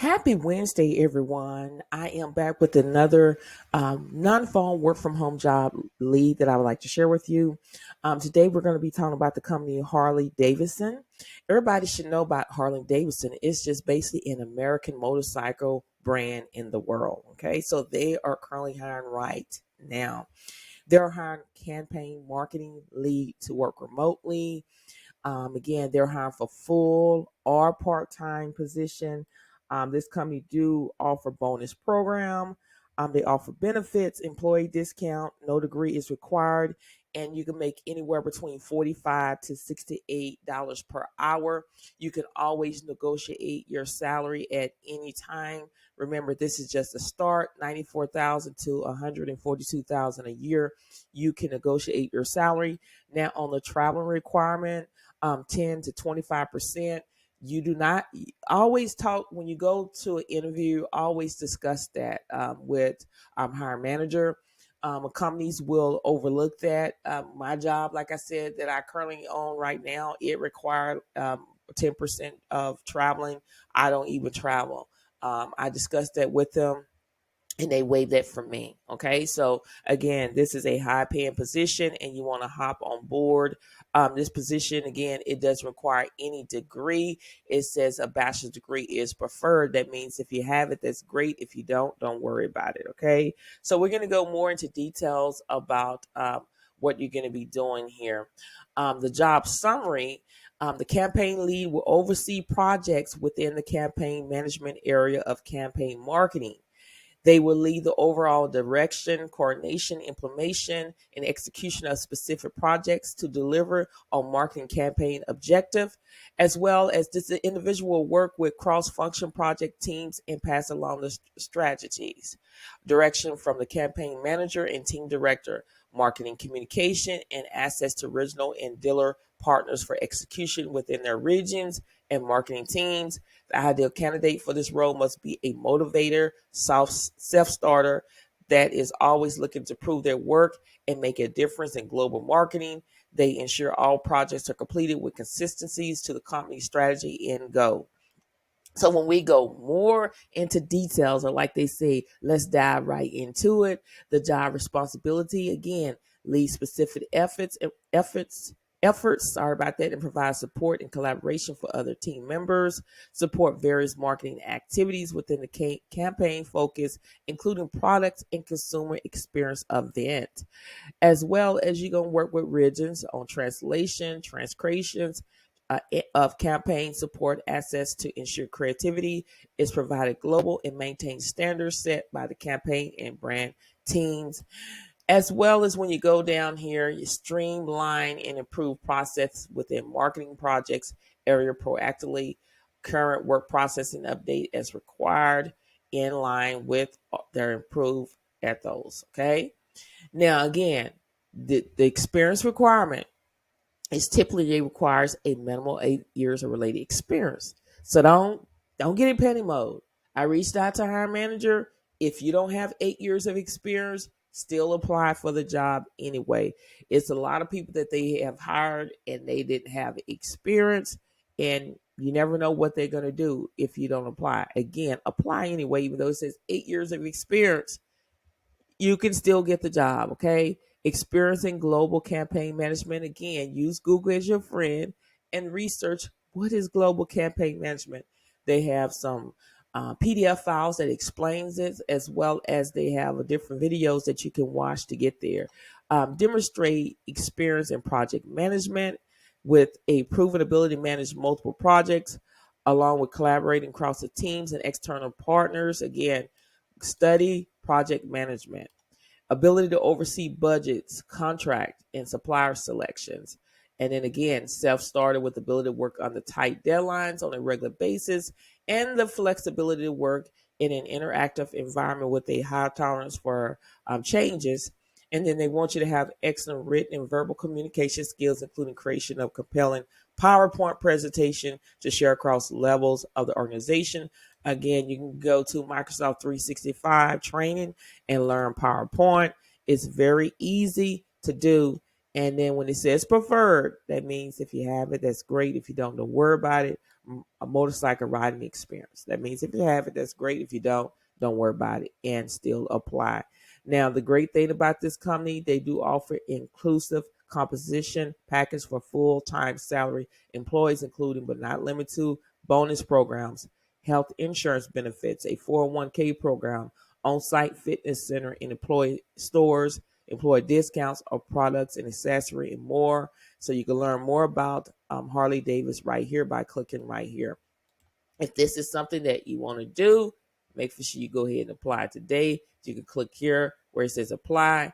Happy Wednesday, everyone. I am back with another non-phone work from home job lead that I would like to share with you. Today, we're going to be talking about the company Harley Davidson. Everybody should know about Harley Davidson. It's just basically an American motorcycle brand in the world. Okay, so they are currently hiring right now. They're hiring campaign marketing lead to work remotely. Again, they're hiring for full or part-time position. This company do offer bonus program. They offer benefits, employee discount. No degree is required, and you can make anywhere between $45 to $68 per hour. You can always negotiate your salary at any time. Remember, this is just a start, 94,000 to 142,000 a year. You can negotiate your salary. Now, on the traveling requirement, 10 to 25%. You do not always talk when you go to an interview, always discuss that with hiring manager. Companies will overlook that. My job, like I said, that I currently own right now, it required 10% of traveling. I don't even travel. I discussed that with them and they waive that from me. Okay. So again, this is a high paying position and you want to hop on board. This position, again, it doesn't require any degree. It says a bachelor's degree is preferred. That means if you have it, that's great. If you don't worry about it. Okay. So we're going to go more into details about what you're going to be doing here. The job summary. The campaign lead will oversee projects within the campaign management area of campaign marketing. They will lead the overall direction, coordination, implementation, and execution of specific projects to deliver on marketing campaign objective, as well as this individual will work with cross-function project teams and pass along the strategies. Direction from the campaign manager and team director, marketing communication, and access to original and dealer partners for execution within their regions and marketing teams. The ideal candidate for this role must be a motivator, self-starter that is always looking to prove their work and make a difference in global marketing. They ensure all projects are completed with consistencies to the company's strategy and goal. So when we go more into details, or like they say, let's dive right into it. The job responsibility, again, lead specific efforts, sorry about that, and provide support and collaboration for other team members, support various marketing activities within the campaign focus, including product and consumer experience event, as well as you're going to work with regions on translation, transcriptions, of campaign support assets to ensure creativity is provided global and maintain standards set by the campaign and brand teams, as well as when you go down here, you streamline and improve process within marketing projects area proactively, current work processing update as required in line with their improved ethos. Okay. Now, again, the experience requirement is typically requires a minimal 8 years of related experience. So don't get in penny mode. I reached out to hiring manager. If you don't have 8 years of experience, still apply for the job anyway. It's a lot of people that they have hired and they didn't have experience, and you never know what they're going to do if you don't apply. Again, apply anyway, even though it says 8 years of experience, you can still get the job, okay? Experiencing global campaign management. Again, use Google as your friend and research what is global campaign management. They have some PDF files that explains it, as well as they have different videos that you can watch to get there. Demonstrate experience in project management with a proven ability to manage multiple projects, along with collaborating across the teams and external partners. Again, study project management, ability to oversee budgets, contract, and supplier selections. And then again, self-starter with the ability to work under tight deadlines on a regular basis and the flexibility to work in an interactive environment with a high tolerance for changes. And then they want you to have excellent written and verbal communication skills, including creation of compelling PowerPoint presentation to share across levels of the organization. Again, you can go to Microsoft 365 training and learn PowerPoint. It's very easy to do. And then when it says preferred, that means if you have it, that's great. If you don't worry about it. a motorcycle riding experience. That means if you have it, that's great. If you don't worry about it and still apply. Now, the great thing about this company, they do offer inclusive composition package for full-time salary employees, including but not limited to bonus programs, health insurance benefits, a 401k program, on-site fitness center, and employee stores, employee discounts of products and accessory, and more. So you can learn more about Harley Davis right here by clicking right here. If this is something that you want to do, make sure you go ahead and apply today. You can click here where it says apply.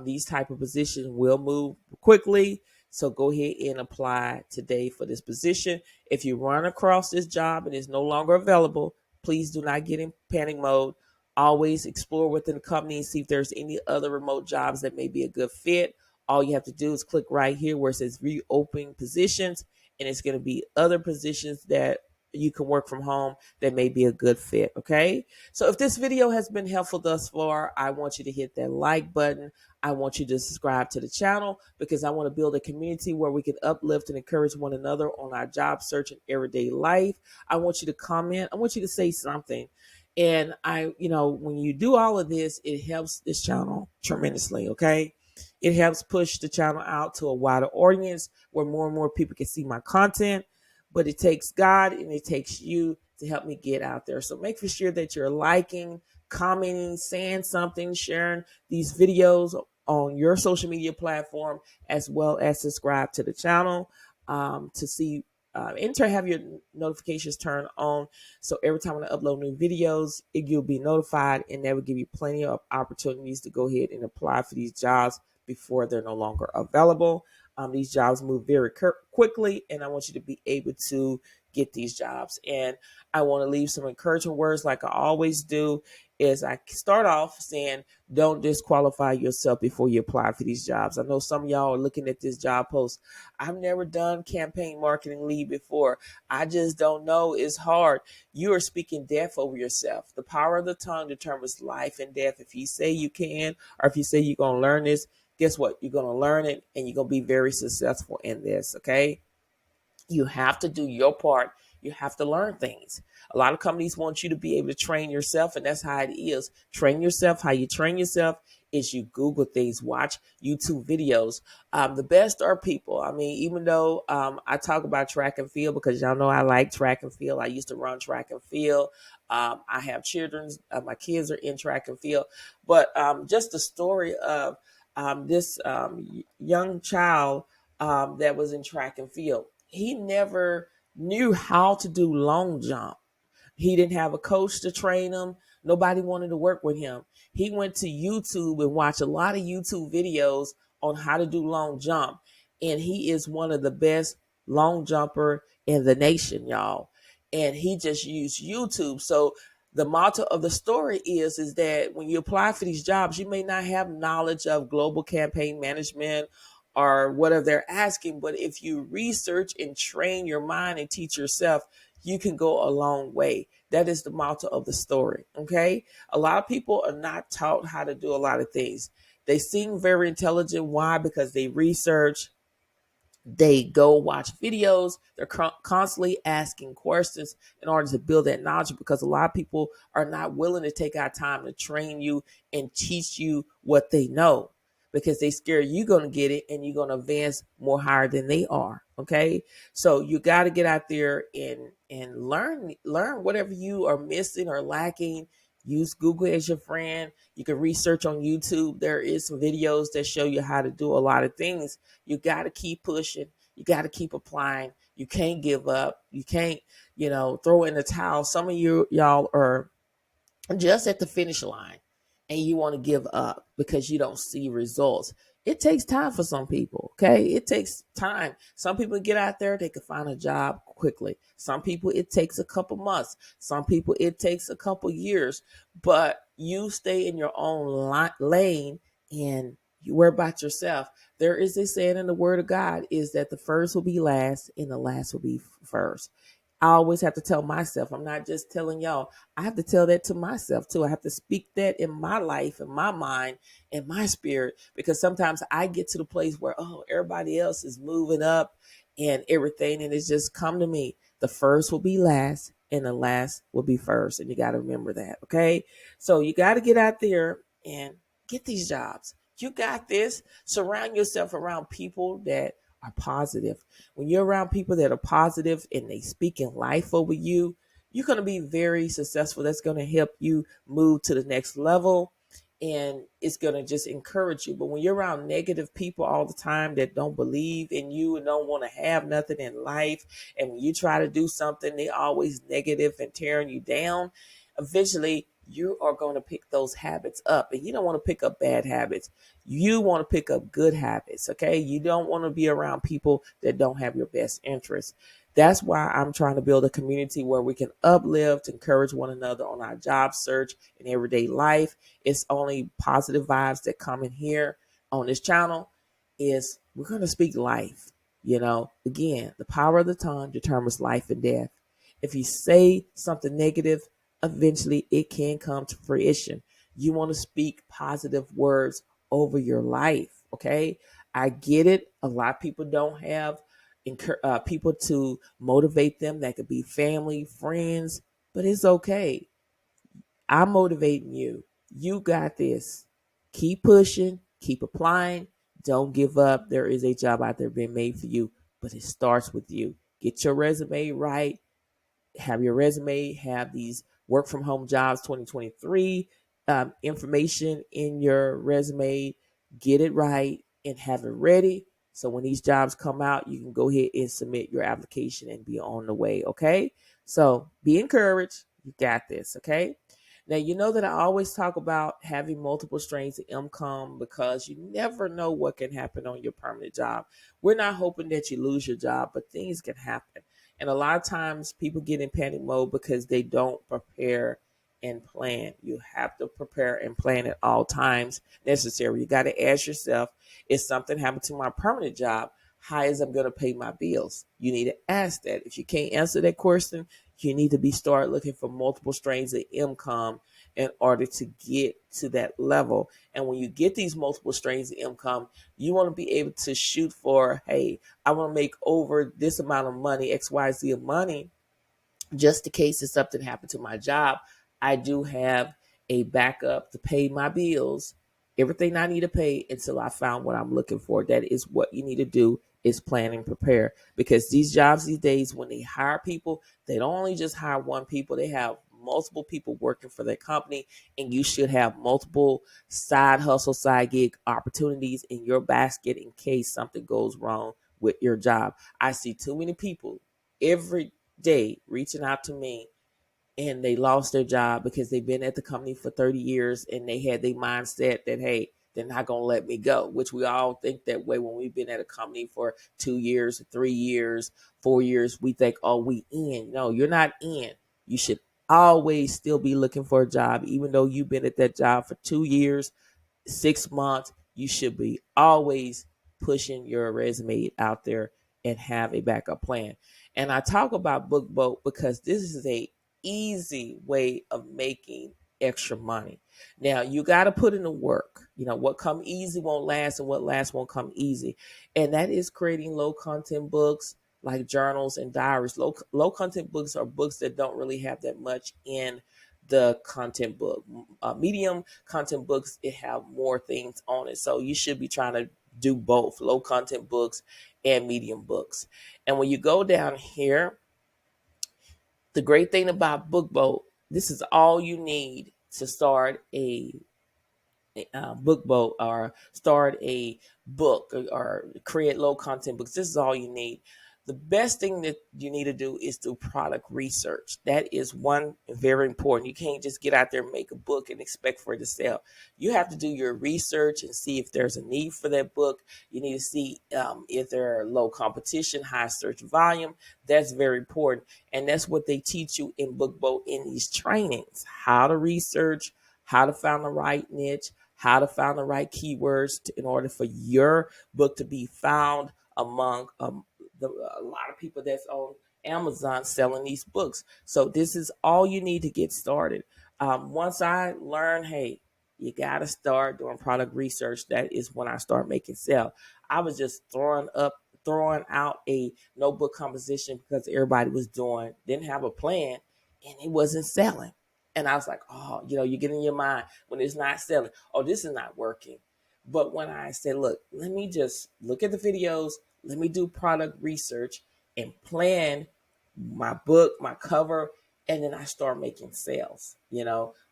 These type of positions will move quickly, so go ahead and apply today for this position. If you run across this job and it's no longer available, please do not get in panic mode. Always explore within the company and see if there's any other remote jobs that may be a good fit. All you have to do is click right here where it says reopen positions, and it's going to be other positions that you can work from home that may be a good fit. Okay. So if this video has been helpful thus far, I want you to hit that like button. I want you to subscribe to the channel because I want to build a community where we can uplift and encourage one another on our job search and everyday life. I want you to comment. I want you to say something. And when you do all of this, it helps this channel tremendously. Okay. It helps push the channel out to a wider audience where more and more people can see my content. But it takes God and it takes you to help me get out there. So make sure that you're liking, commenting, saying something, sharing these videos on your social media platform, as well as subscribe to the channel to see and to have your notifications turned on. So every time I upload new videos, you'll be notified, and that will give you plenty of opportunities to go ahead and apply for these jobs before they're no longer available. These jobs move very quickly, and I want you to be able to get these jobs. And I want to leave some encouraging words like I always do. Is I start off saying, don't disqualify yourself before you apply for these jobs. I know some of y'all are looking at this job post. I've never done campaign marketing lead before. I just don't know. It's hard. You are speaking death over yourself. The power of the tongue determines life and death. If you say you can, or if you say you're going to learn this, guess what? You're going to learn it and you're going to be very successful in this. Okay. You have to do your part. You have to learn things. A lot of companies want you to be able to train yourself, and that's how it is. Train yourself. How you train yourself is you Google things, watch YouTube videos. The best are people. I mean, even though I talk about track and field because y'all know I like track and field. I used to run track and field. I have children. My kids are in track and field. But just the story of this young child that was in track and field. He never knew how to do long jump. He didn't have a coach to train him. Nobody wanted to work with him. He went to YouTube and watched a lot of YouTube videos on how to do long jump. And he is one of the best long jumper in the nation, y'all. And he just used YouTube. So the motto of the story is that when you apply for these jobs, you may not have knowledge of global campaign management or whatever they're asking. But if you research and train your mind and teach yourself, you can go a long way. That is the motto of the story. Okay. A lot of people are not taught how to do a lot of things. They seem very intelligent. Why? Because they research, they go watch videos. They're constantly asking questions in order to build that knowledge, because a lot of people are not willing to take our time to train you and teach you what they know, because they scared you're going to get it and you're going to advance more higher than they are. Okay. So you got to get out there and learn whatever you are missing or lacking. Use Google as your friend. You can research on YouTube. There is some videos that show you how to do a lot of things. You got to keep pushing. You got to keep applying. You can't give up. You can't, throw in the towel. Some of y'all are just at the finish line and you want to give up because you don't see results. It takes time for some people. Okay. It takes time. Some people get out there, they can find a job quickly. Some people, it takes a couple months. Some people, it takes a couple years, but you stay in your own lane and you worry about yourself. There is a saying in the word of God is that the first will be last and the last will be first. I always have to tell myself, I'm not just telling y'all, I have to tell that to myself too. I have to speak that in my life, in my mind, in my spirit, because sometimes I get to the place where, everybody else is moving up and everything. And it's just come to me. The first will be last and the last will be first. And you got to remember that. Okay. So you got to get out there and get these jobs. You got this. Surround yourself around people that are positive. When you're around people that are positive and they speak in life over you, you're going to be very successful. That's going to help you move to the next level, and it's going to just encourage you. But when you're around negative people all the time that don't believe in you and don't want to have nothing in life, and when you try to do something, they always negative and tearing you down, eventually you are going to pick those habits up. And you don't want to pick up bad habits. You want to pick up good habits. Okay. You don't want to be around people that don't have your best interests. That's why I'm trying to build a community where we can uplift, encourage one another on our job search and everyday life. It's only positive vibes that come in here on this channel. Is we're going to speak life. Again, the power of the tongue determines life and death. If you say something negative, eventually it can come to fruition. You want to speak positive words over your life. Okay. I get it. A lot of people don't have people to motivate them. That could be family, friends, but it's okay. I'm motivating you. You got this. Keep pushing, keep applying. Don't give up. There is a job out there being made for you, but it starts with you. Get your resume right, have your resume, have these work from home jobs 2023 information in your resume, get it right and have it ready. So when these jobs come out, you can go ahead and submit your application and be on the way. Okay. So be encouraged. You got this. Okay. Now, you know that I always talk about having multiple streams of income because you never know what can happen on your permanent job. We're not hoping that you lose your job, but things can happen. And a lot of times people get in panic mode because they don't prepare and plan. You have to prepare and plan at all times necessary. You got to ask yourself, if something happened to my permanent job, how is I'm going to pay my bills? You need to ask that. If you can't answer that question, you need to start looking for multiple streams of income in order to get to that level. And when you get these multiple streams of income, you want to be able to shoot for, hey, I want to make over this amount of money, XYZ of money, just in case if something happened to my job. I do have a backup to pay my bills, everything I need to pay until I found what I'm looking for. That is what you need to do, is plan and prepare. Because these jobs these days, when they hire people, they don't only just hire one people, they have multiple people working for their company, and you should have multiple side hustle, side gig opportunities in your basket in case something goes wrong with your job. I see too many people every day reaching out to me, and they lost their job because they've been at the company for 30 years and they had the mindset that, hey, they're not going to let me go, which we all think that way when we've been at a company for 2 years, 3 years, 4 years. We think, oh, we in. No, you're not in. You should always still be looking for a job, even though you've been at that job for 2 years, 6 months. You should be always pushing your resume out there and have a backup plan. And I talk about BookBoat because this is a easy way of making extra money. Now you got to put in the work. What come easy won't last, and what lasts won't come easy. And that is creating low content books like journals and diaries. Low content books are books that don't really have that much in the content book. Medium content books, it have more things on it. So you should be trying to do both low content books and medium books. And when you go down here, the great thing about BookBoat, this is all you need to start a BookBoat or start a book, or create low content books. This is all you need. The best thing that you need to do is do product research. That is one very important. You can't just get out there and make a book and expect for it to sell. You have to do your research and see if there's a need for that book. You need to see if there are low competition, high search volume. That's very important. And that's what they teach you in BookBoat in these trainings: how to research, how to find the right niche, how to find the right keywords in order for your book to be found among a lot of people that's on Amazon selling these books. So this is all you need to get started. Once I learned, hey, you got to start doing product research, that is when I start making sale. I was just throwing out a notebook composition because everybody was doing, didn't have a plan, and it wasn't selling. And I was like, oh, you get in your mind when it's not selling, oh, this is not working. But when I said, look, let me just look at the videos, let me do product research and plan my book, my cover, and then I start making sales.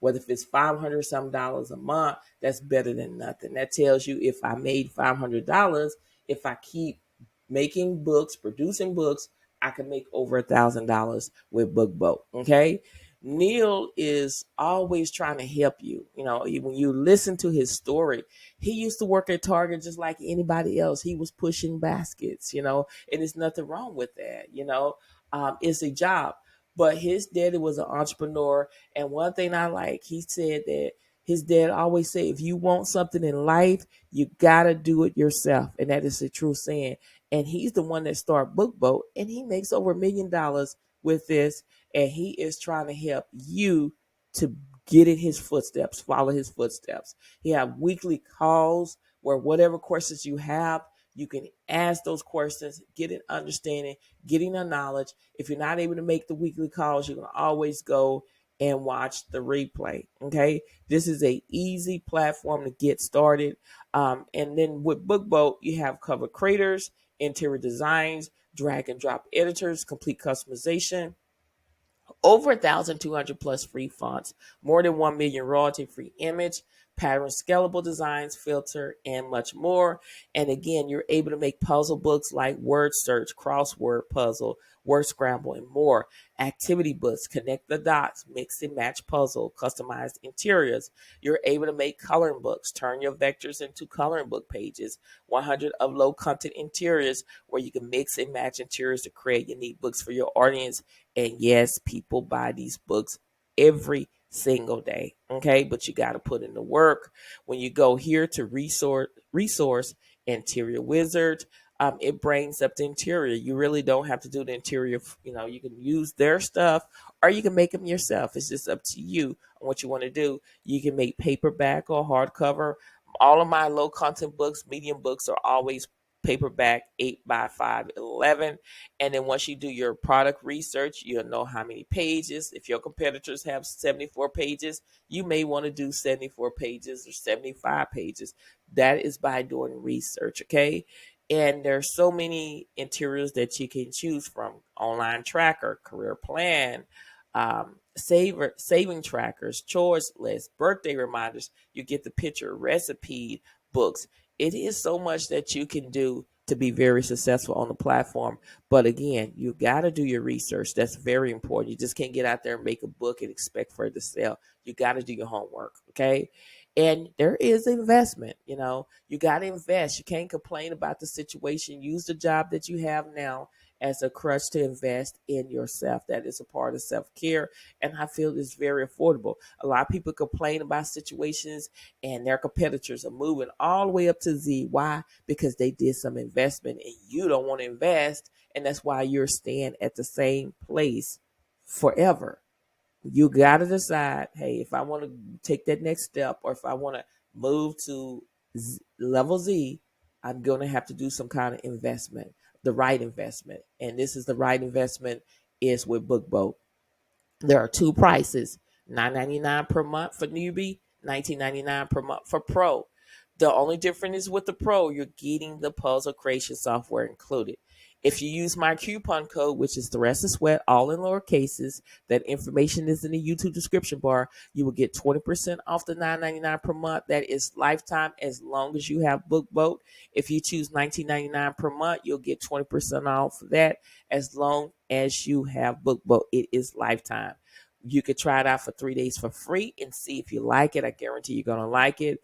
Whether if it's $500 a month, that's better than nothing. That tells you if I made $500, if I keep making books, producing books, I can make over $1,000 with BookBoat. Okay. Neil is always trying to help you. When you listen to his story, he used to work at Target just like anybody else. He was pushing baskets, and there's nothing wrong with that. It's a job. But his daddy was an entrepreneur. And one thing I like, he said that his dad always said, if you want something in life, you got to do it yourself. And that is a true saying. And he's the one that started BookBoat, and he makes over $1 million with this. And he is trying to help you to get in his footsteps, follow his footsteps. He have weekly calls where whatever questions you have, you can ask those questions, get an understanding, getting a knowledge. If you're not able to make the weekly calls, you can always go and watch the replay. Okay. This is a easy platform to get started. And then with BookBoat, you have cover creators, interior designs, drag and drop editors, complete customization, over 1,200 plus free fonts, more than 1 million royalty free image, pattern scalable designs, filter, and much more. And again, you're able to make puzzle books like word search, crossword puzzle, word scramble, and more. Activity books, connect the dots, mix and match puzzle, customized interiors. You're able to make coloring books, turn your vectors into coloring book pages, 100 of low content interiors where you can mix and match interiors to create unique books for your audience. And yes, people buy these books every single day. Okay, but you got to put in the work. When you go here to resource Interior Wizard, it brings up the interior. You really don't have to do the interior. You can use their stuff or you can make them yourself. It's just up to you on what you want to do. You can make paperback or hardcover. All of my low content books, medium books are always paperback 8x5, 11. And then once you do your product research, you'll know how many pages. If your competitors have 74 pages, you may want to do 74 pages or 75 pages. That is by doing research, okay? And there's so many interiors that you can choose from. Online tracker, career plan, saving trackers, chores lists, birthday reminders. You get the picture, recipe books. It is so much that you can do to be very successful on the platform. But again, you got to do your research. That's very important. You just can't get out there and make a book and expect for it to sell. You got to do your homework, okay? And there is investment. You got to invest. You can't complain about the situation. Use the job that you have now as a crutch to invest in yourself. That is a part of self-care, and I feel it's very affordable. A lot of people complain about situations and their competitors are moving all the way up to Z. Why? Because they did some investment and you don't want to invest, and that's why you're staying at the same place forever. You got to decide, hey, if I want to take that next step or if I want to move to level Z, I'm going to have to do some kind of investment, the right investment. And this is the right investment is with BookBoat. There are two prices, $9.99 per month for newbie, $19.99 per month for pro. The only difference is with the pro, you're getting the puzzle creation software included. If you use my coupon code, which is Thressa Sweat, all in lower cases, that information is in the YouTube description bar, you will get 20% off the $9.99 per month. That is lifetime as long as you have BookBoat. If you choose $19.99 per month, you'll get 20% off that as long as you have BookBoat. It is lifetime. You could try it out for 3 days for free and see if you like it. I guarantee you're going to like it.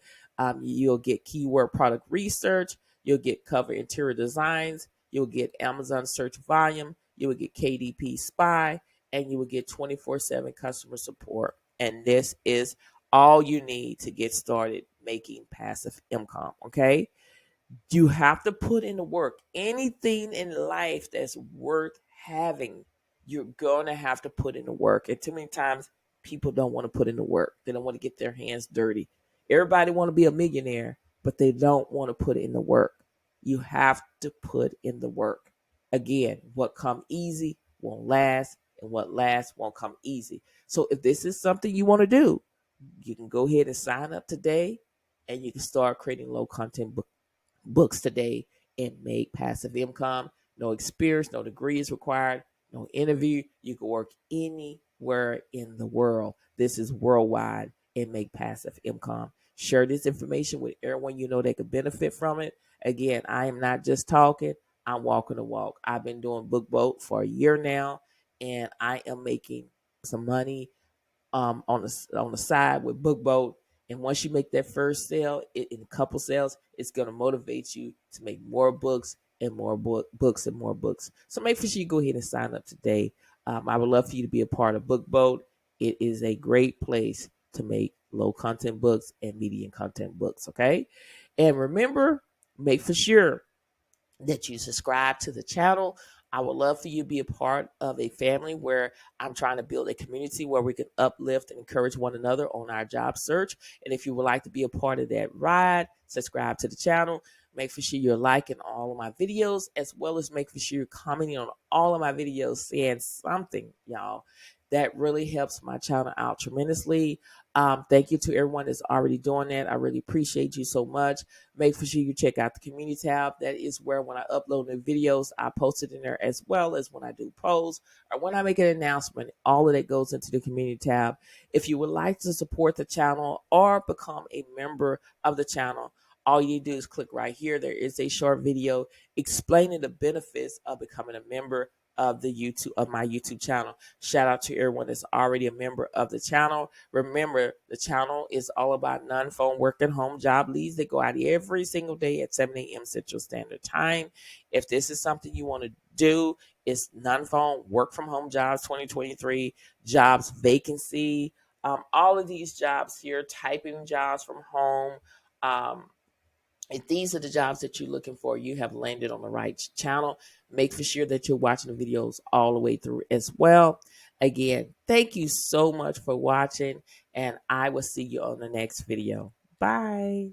You'll get keyword product research. You'll get cover interior designs. You'll get Amazon search volume. You will get KDP spy, and you will get 24/7 customer support. And this is all you need to get started making passive income. Okay. You have to put in the work. Anything in life that's worth having, you're going to have to put in the work. And too many times people don't want to put in the work. They don't want to get their hands dirty. Everybody want to be a millionaire, but they don't want to put in the work. You have to put in the work. Again, what come easy won't last, and what lasts won't come easy. So if this is something you want to do, you can go ahead and sign up today, and you can start creating low content books today and make passive income. No experience, no degree is required, no interview. You can work anywhere in the world. This is worldwide and make passive income. Share this information with everyone you know that could benefit from it. Again, I am not just talking, I'm walking the walk. I've been doing Book Boat for a year now, and I am making some money on the side with Book Boat. And once you make that first sale, in a couple sales, it's going to motivate you to make more books and more books and more books. So make sure you go ahead and sign up today. I would love for you to be a part of Book Boat. It is a great place to make low content books and medium content books. Okay, and remember, make for sure that you subscribe to the channel. I would love for you to be a part of a family where I'm trying to build a community where we can uplift and encourage one another on our job search. And if you would like to be a part of that ride, subscribe to the channel. Make sure you're liking all of my videos, as well as make sure you're commenting on all of my videos, saying something, y'all. That really helps my channel out tremendously. Thank you to everyone that's already doing that. I really appreciate you so much. Make sure you check out the community tab. That is where when I upload the videos, I post it in there, as well as when I do polls or when I make an announcement. All of that goes into the community tab. If you would like to support the channel or become a member of the channel, all you need to do is click right here. There is a short video explaining the benefits of becoming a member of my YouTube channel. Shout out to everyone that's already a member of the channel. Remember, the channel is all about non-phone work and home job leads that go out every single day at 7 a.m. Central Standard Time. If this is something you want to do, it's non-phone work from home jobs 2023, jobs vacancy, all of these jobs here, typing jobs from home. If these are the jobs that you're looking for, you have landed on the right channel. Make for sure that you're watching the videos all the way through as well. Again, thank you so much for watching, and I will see you on the next video. Bye.